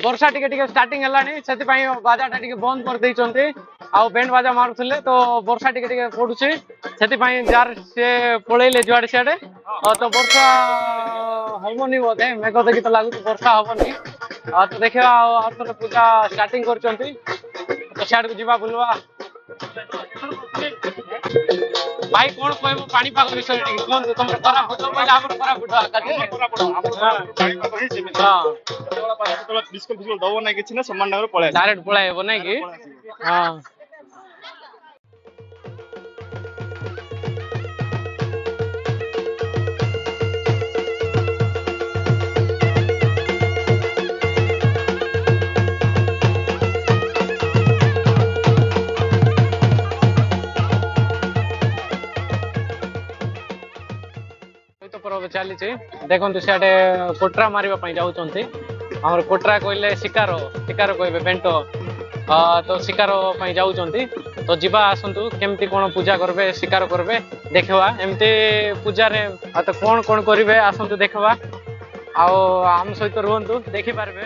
वर्षा टिके starting है से बाजा टा बंद कर देइचंती आउ बैंड बाजा मारुले तो वर्षा टिके पड़ुची से जार से पलैले जुआड़े सियाड़े तो वर्षा हमनी बोधे मेघ देखी तो लगुच वर्षा हमनी तो देखा आउे पूजा स्टार्टिंग करचंती तो सियाड़ को जीवा बुलवा भाई कौन कहबो पानीपाग विषय कौन तुम कोरापुट पहले आम कोरापुट बिस्कुट बिस्कुट दबो ना किछि ना समान नगर पळे डायरेक्ट पळाइबो नै कि हां ଏବେ ଚାଲିଛି ଦେଖନ୍ତୁ ସିଆଡ଼େ କୋଟ୍ରା ମାରିବା ପାଇଁ ଯାଉଛନ୍ତି ଆମର କୋଟ୍ରା କହିଲେ ଶିକାର ଶିକାର କହିବେ ବେଣ୍ଟ ତ ଶିକାର ପାଇଁ ଯାଉଛନ୍ତି ତ ଯିବା ଆସନ୍ତୁ କେମିତି କ'ଣ ପୂଜା କରିବେ ଶିକାର କରିବେ ଦେଖିବା ଏମିତି ପୂଜାରେ ତ କ'ଣ କ'ଣ କରିବେ ଆସନ୍ତୁ ଦେଖିବା ଆଉ ଆମ ସହିତ ରୁହନ୍ତୁ ଦେଖିପାରିବେ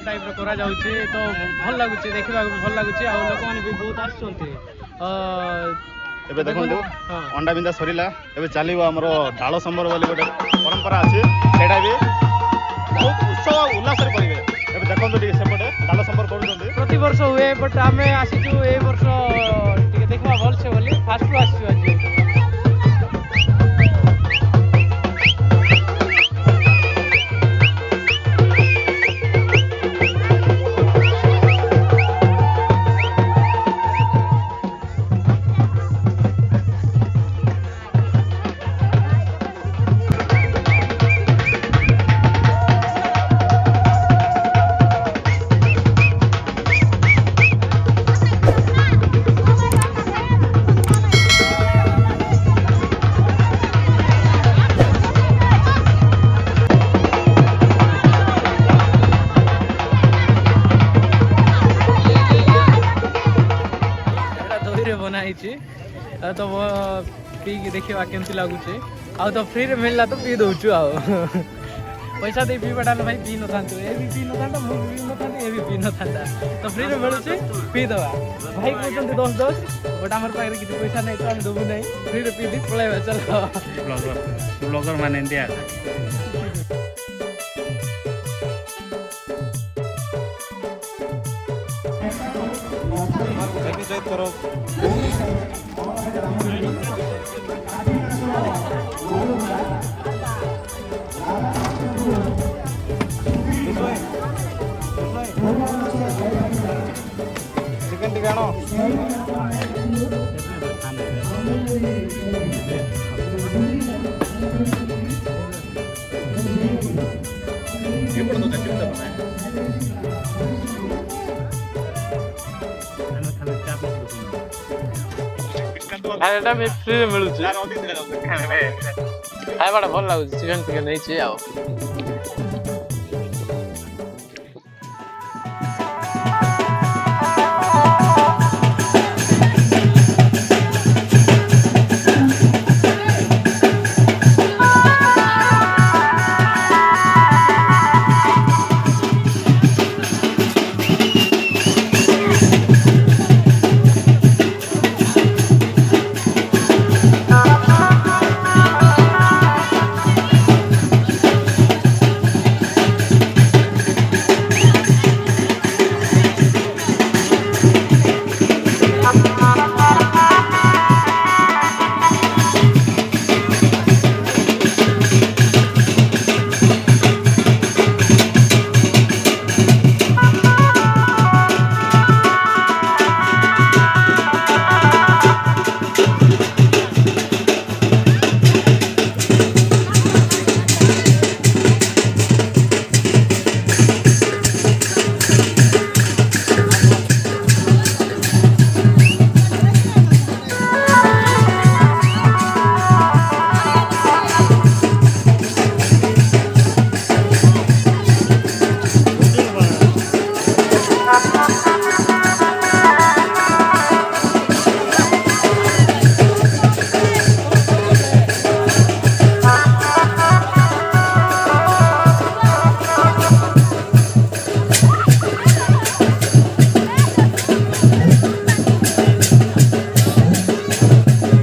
टाइप करा जाउची तो भल लागुची देखिबा भल लागुची आ लोक माने भी बहुत आछंती एबे देखंतु अंडा बिंदा सरीला एबे चालिबो हमरो डाळ संबर बोली गोटे परंपरा अछि सेटा भी बहुत उत्सव उल्लास रे करिवे एबे देखंतु टिके सेपटे डाळ संबर करूछंती प्रति वर्ष हुए बट आमे आसीजु ए वर्ष टिके देखबा भल से बोली फास्ट आसीजु आज तो पी देखा केमती लगुचे आ तो फ्री रे मिलला तो पी दउछु आ पैसा दे पी बटाल भाई पी न थांतो ए भी पी न थांता मु पी न थांता ए भी पी न थांता तो फ्री रे मिलुचे पी दवा भाई कहते 10 बट हमर पाखरे किछ पैसा नै तो हम दबु नै फ्री रे पी दी पळाइबा चलो ब्लॉगर माने इंडिया चेक करो चिकन टिक्का नो ये पड़ तो चिकन बनाए एटा में फ्री मिलु छी खाइबाटा भल लागु चिकन टिक्का नै छी आ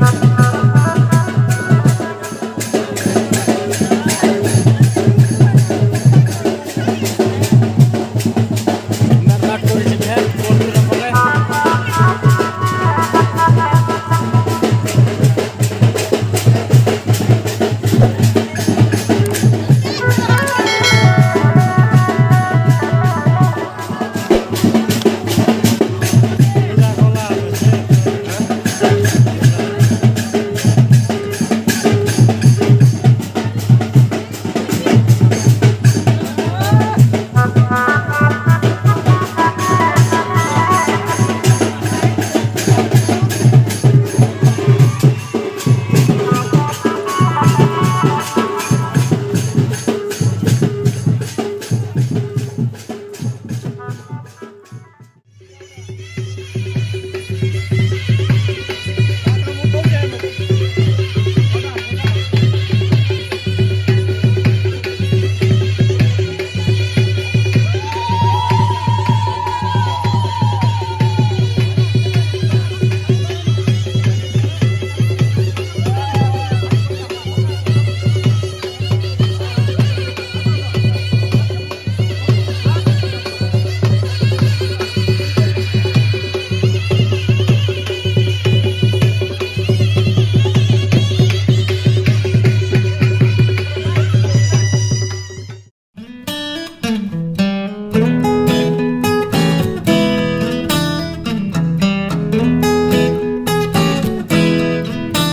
हाँ